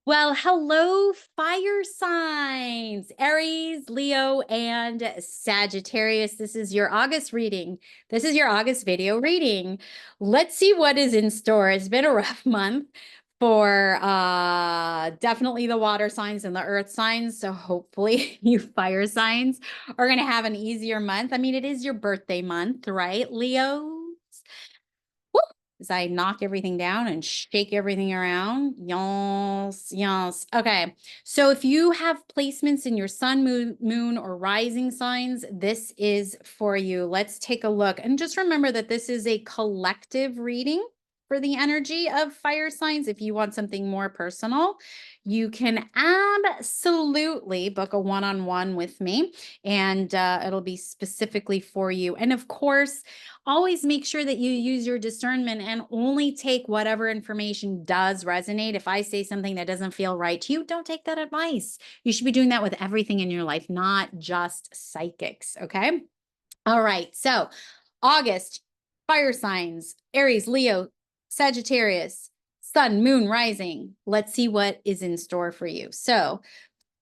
Well, hello, fire signs, Aries, Leo, and Sagittarius. This is your August reading. This is your August video reading. Let's see what is in store. It's been a rough month for definitely the water signs and the earth signs. So hopefully you fire signs are going to have an easier month. I mean, it is your birthday month, right, Leo? As I knock everything down and shake everything around. Yes, yes. Okay. So if you have placements in your sun, moon, or rising signs, this is for you. Let's take a look. And just remember that this is a collective reading for the energy of fire signs. If you want something more personal, you can absolutely book a one-on-one with me, and it'll be specifically for you. And of course, always make sure that you use your discernment and only take whatever information does resonate. If I say something that doesn't feel right to you, don't take that advice. You should be doing that with everything in your life, not just psychics. Okay. All right. So August, fire signs, Aries, Leo, Sagittarius, sun, moon, rising. Let's see what is in store for you. So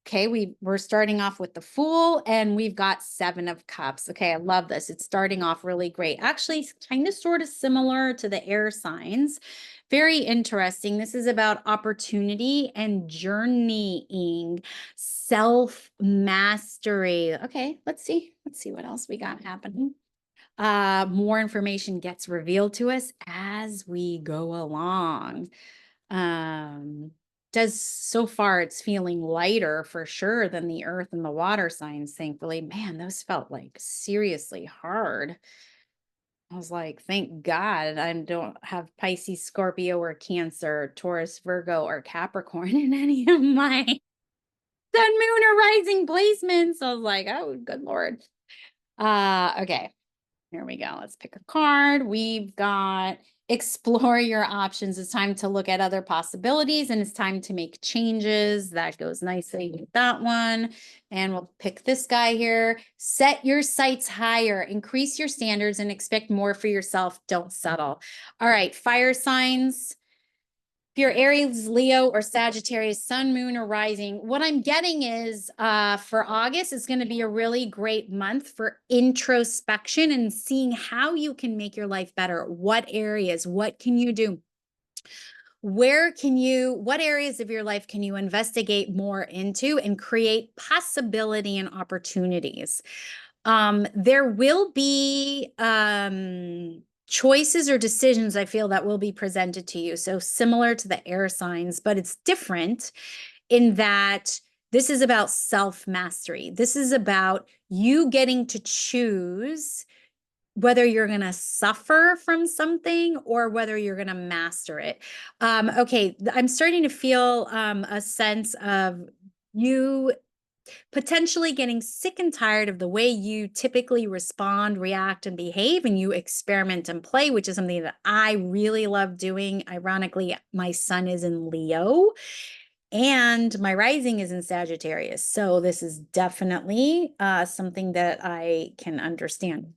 okay, we're starting off with the Fool, and we've got Seven of Cups. Okay, I love this. It's starting off really great. Actually, kind of sort of similar to the air signs. Very interesting. This is about opportunity and journeying, self-mastery. Okay, let's see. Let's see what else we got happening. More information gets revealed to us as we go along. Um, does so far it's feeling lighter for sure than the earth and the water signs, thankfully. Man, those felt like seriously hard. I was like, thank God I don't have Pisces, Scorpio, or Cancer, Taurus, Virgo, or Capricorn in any of my sun, moon, or rising placements. I was like, oh, good Lord. Okay. Here we go. Let's pick a card. We've got explore your options. It's time to look at other possibilities, and it's time to make changes. That goes nicely with that one. And we'll pick this guy here. Set your sights higher, increase your standards, and expect more for yourself. Don't settle. All right, fire signs. If you're Aries, Leo, or Sagittarius, sun, moon, or rising, what I'm getting is for August, it's going to be a really great month for introspection and seeing how you can make your life better. What areas, what can you do? What areas of your life can you investigate more into and create possibility and opportunities? There will be choices or decisions I feel that will be presented to you. So similar to the air signs, but it's different in that this is about self-mastery. This is about you getting to choose whether you're going to suffer from something or whether you're going to master it. Okay, I'm starting to feel a sense of you potentially getting sick and tired of the way you typically respond, react, and behave, and you experiment and play, which is something that I really love doing. Ironically, my sun is in Leo and my rising is in Sagittarius. So this is definitely something that I can understand.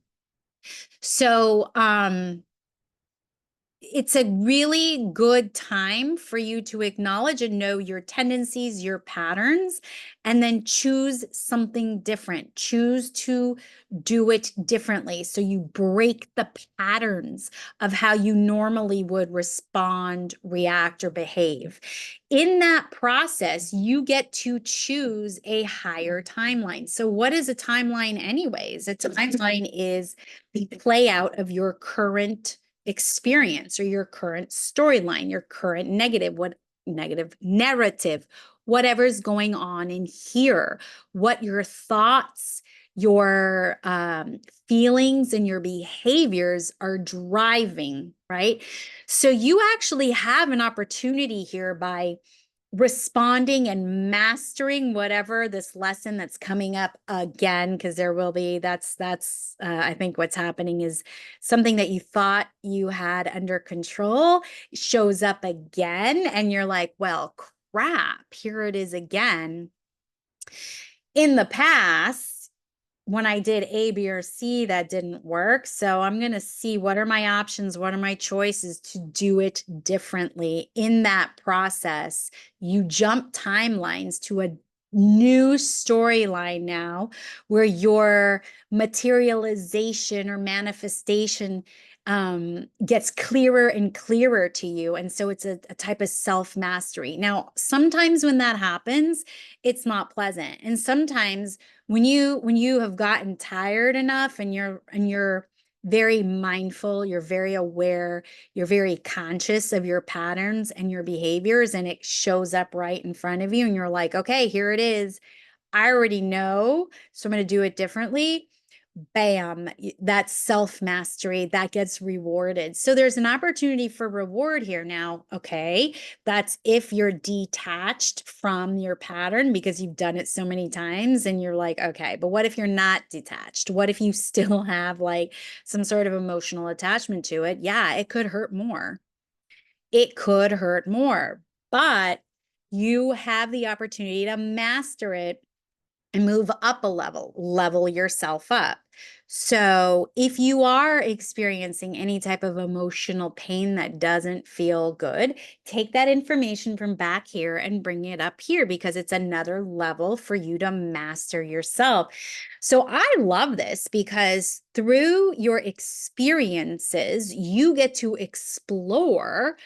So, it's a really good time for you to acknowledge and know your tendencies, your patterns, and then choose something different. Choose to do it differently. So you break the patterns of how you normally would respond, react, or behave. In that process, you get to choose a higher timeline. So what is a timeline anyways? A timeline is the play out of your current experience or your current storyline, your current negative narrative, whatever's going on in here, what your thoughts, your feelings, and your behaviors are driving, right? So you actually have an opportunity here by responding and mastering whatever this lesson that's coming up again, because there will be, that's I think what's happening is something that you thought you had under control shows up again, and you're like, well, crap, here it is again. In the past, when I did A, B, or C, that didn't work. So I'm going to see what are my options, what are my choices to do it differently. In that process, you jump timelines to a new storyline now where your materialization or manifestation gets clearer and clearer to you. And so it's a type of self-mastery. Now, sometimes when that happens, it's not pleasant. And sometimes when you have gotten tired enough and you're very mindful, you're very aware, you're very conscious of your patterns and your behaviors, and it shows up right in front of you, and you're like, okay, here it is. I already know, so I'm going to do it differently. Bam, that's self-mastery that gets rewarded. So there's an opportunity for reward here now. Okay, that's if you're detached from your pattern because you've done it so many times and you're like, okay, but what if you're not detached? What if you still have like some sort of emotional attachment to it? Yeah, it could hurt more. It could hurt more, but you have the opportunity to master it and move up a level yourself up. So if you are experiencing any type of emotional pain that doesn't feel good, take that information from back here and bring it up here because it's another level for you to master yourself. So I love this because through your experiences, you get to explore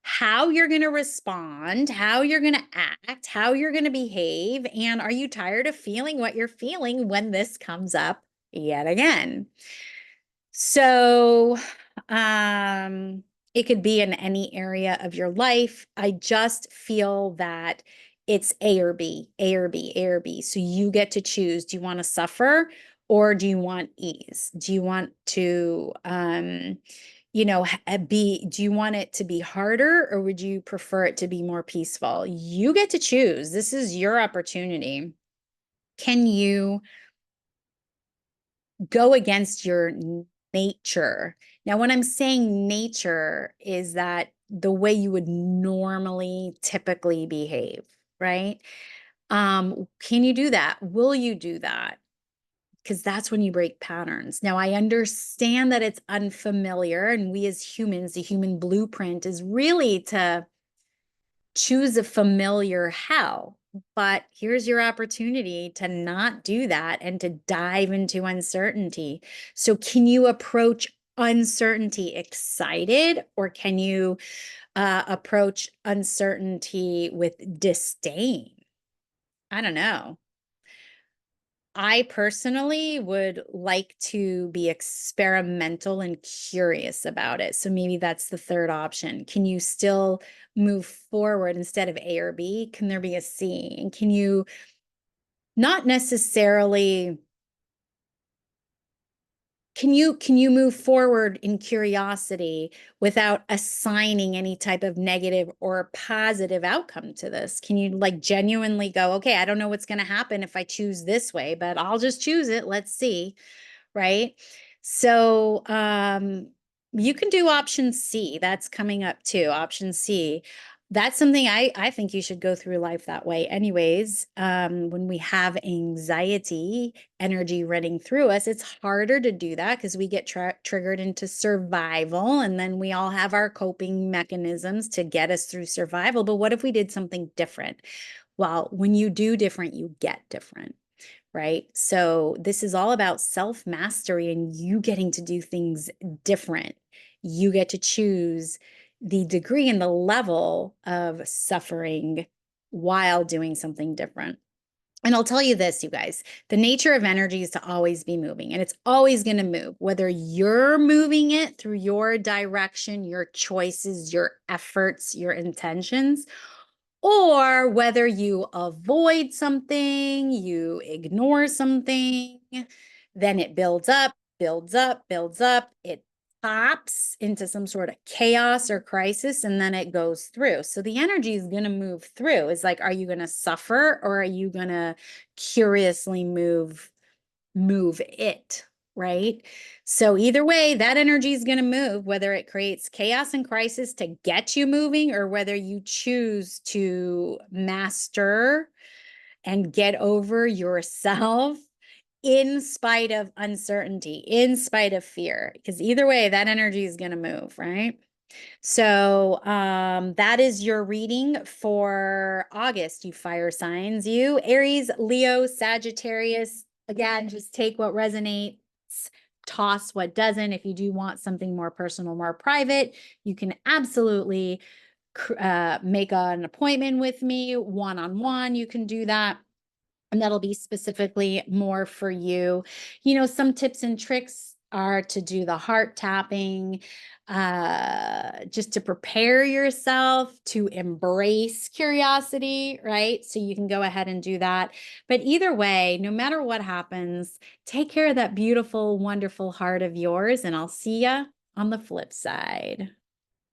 how you're going to respond, how you're going to act, how you're going to behave. And are you tired of feeling what you're feeling when this comes up yet again? So, it could be in any area of your life. I just feel that it's A or B, A or B, A or B. So you get to choose. Do you want to suffer or do you want ease? Do you want to, do you want it to be harder or would you prefer it to be more peaceful? You get to choose. This is your opportunity. Can you go against your nature? Now, when I'm saying nature is that the way you would normally typically behave, right? Can you do that? Will you do that? Because that's when you break patterns. Now, I understand that it's unfamiliar, and we as humans, the human blueprint is really to choose a familiar how. But here's your opportunity to not do that and to dive into uncertainty. So, can you approach uncertainty excited, or can you approach uncertainty with disdain? I don't know. I personally would like to be experimental and curious about it. So maybe that's the third option. Can you still move forward instead of A or B? Can there be a C? And can you not necessarily can you move forward in curiosity without assigning any type of negative or positive outcome to this? Can you like genuinely go, okay, I don't know what's going to happen if I choose this way, but I'll just choose it. Let's see. Right? So you can do option C. That's coming up too. Option C. That's something I think you should go through life that way anyways. When we have anxiety energy running through us, it's harder to do that because we get triggered into survival, and then we all have our coping mechanisms to get us through survival. But what if we did something different? Well, when you do different, you get different. Right? So this is all about self-mastery and you getting to do things different. You get to choose the degree and the level of suffering while doing something different. And I'll tell you this, you guys, the nature of energy is to always be moving, and it's always going to move, whether you're moving it through your direction, your choices, your efforts, your intentions, or whether you avoid something, you ignore something, then it builds up, builds up, builds up. It pops into some sort of chaos or crisis, and then it goes through. So the energy is going to move through. It's like, are you going to suffer or are you going to curiously move it, right? So either way, that energy is going to move, whether it creates chaos and crisis to get you moving or whether you choose to master and get over yourself in spite of uncertainty, in spite of fear, because either way, that energy is going to move, right? So that is your reading for August, you fire signs. You, Aries, Leo, Sagittarius, again, just take what resonates, toss what doesn't. If you do want something more personal, more private, you can absolutely make an appointment with me one-on-one. You can do that. And that'll be specifically more for you. You know, some tips and tricks are to do the heart tapping, just to prepare yourself to embrace curiosity, right? So you can go ahead and do that. But either way, no matter what happens, take care of that beautiful, wonderful heart of yours, and I'll see ya on the flip side.